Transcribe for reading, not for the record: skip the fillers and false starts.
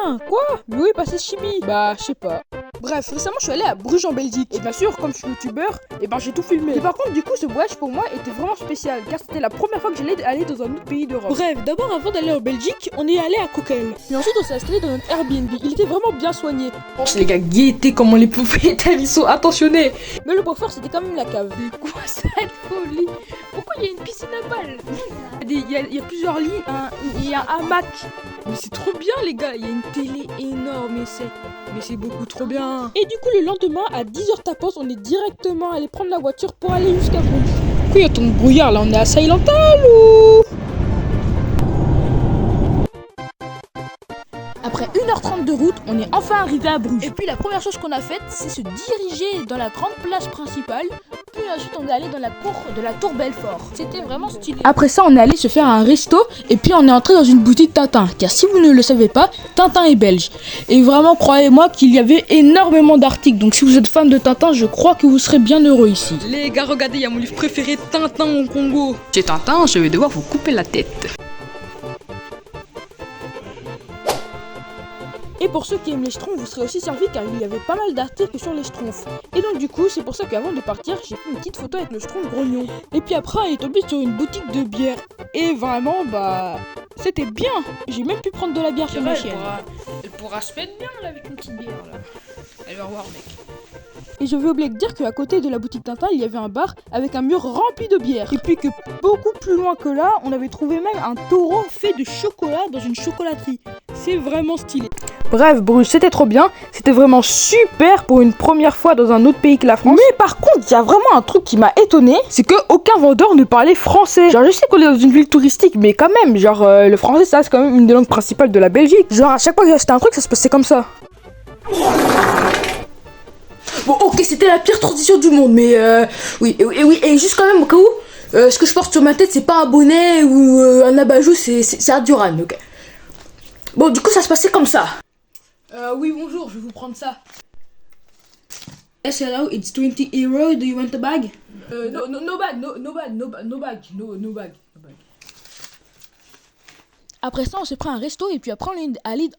rien. Quoi? Mais où est passé Chimie? Bah, je sais pas. Bref, récemment je suis allé à Bruges en Belgique. Et bien sûr, comme je suis youtubeur, et ben j'ai tout filmé. Et par contre, du coup, ce voyage pour moi était vraiment spécial, car c'était la première fois que j'allais aller dans un autre pays d'Europe. Bref, d'abord avant d'aller en Belgique, on est allé à Coquel. Et ensuite on s'est installé dans notre Airbnb. Il était vraiment bien soigné. Les gars, gaieté comment les propriétaires ils sont attentionnés. Mais le point fort c'était quand même la cave. Mais quoi cette folie? Pourquoi il y a une piscine à balles? Il y a plusieurs lits, il y a un hamac. Mais c'est trop bien les gars, il y a une télé énorme mais c'est beaucoup trop bien. Et du coup le lendemain à 10h tapos, on est directement allé prendre la voiture pour aller jusqu'à Bruges. Pourquoi il y a ton brouillard là, on est à Silentale ou? Après 1h30 de route, on est enfin arrivé à Bruges. Et puis la première chose qu'on a faite, c'est se diriger dans la grande place principale. Puis ensuite on est allé dans la cour de la Tour Belfort. C'était vraiment stylé. Après ça on est allé se faire un resto et puis on est entré dans une boutique Tintin. Car si vous ne le savez pas, Tintin est belge. Et vraiment croyez-moi qu'il y avait énormément d'articles. Donc si vous êtes fan de Tintin, je crois que vous serez bien heureux ici. Les gars regardez, il y a mon livre préféré, Tintin au Congo. Chez Tintin, je vais devoir vous couper la tête. Et pour ceux qui aiment les schtroumpfs, vous serez aussi servis car il y avait pas mal d'articles sur les schtroumpfs. Et donc du coup, c'est pour ça qu'avant de partir, j'ai fait une petite photo avec le schtroumpf grognon. Et puis après, on est tombé sur une boutique de bière. Et vraiment, bah, c'était bien. J'ai même pu prendre de la bière chez ma chienne. Elle pourra se mettre bien là avec une petite bière là. Elle va voir mec. Et je vais oublier de dire qu'à côté de la boutique Tintin, il y avait un bar avec un mur rempli de bière. Et puis que beaucoup plus loin que là, on avait trouvé même un taureau fait de chocolat dans une chocolaterie. C'est vraiment stylé. Bref, Bruges, c'était trop bien. C'était vraiment super pour une première fois dans un autre pays que la France. Mais par contre, il y a vraiment un truc qui m'a étonné, c'est que aucun vendeur ne parlait français. Genre, je sais qu'on est dans une ville touristique, mais quand même, genre, le français, ça, c'est quand même une des langues principales de la Belgique. Genre, à chaque fois que j'achetais un truc, ça se passait comme ça. Bon, ok, c'était la pire transition du monde, mais oui, et juste quand même, au cas où, ce que je porte sur ma tête, c'est pas un bonnet ou un abat-joue, c'est un Duran, ok. Bon, du coup, ça se passait comme ça. Oui, bonjour, je vais vous prendre ça. Yes, hello, it's 20 €, do you want a bag? No bag. Après ça, on s'est pris un resto et puis après, on est allé...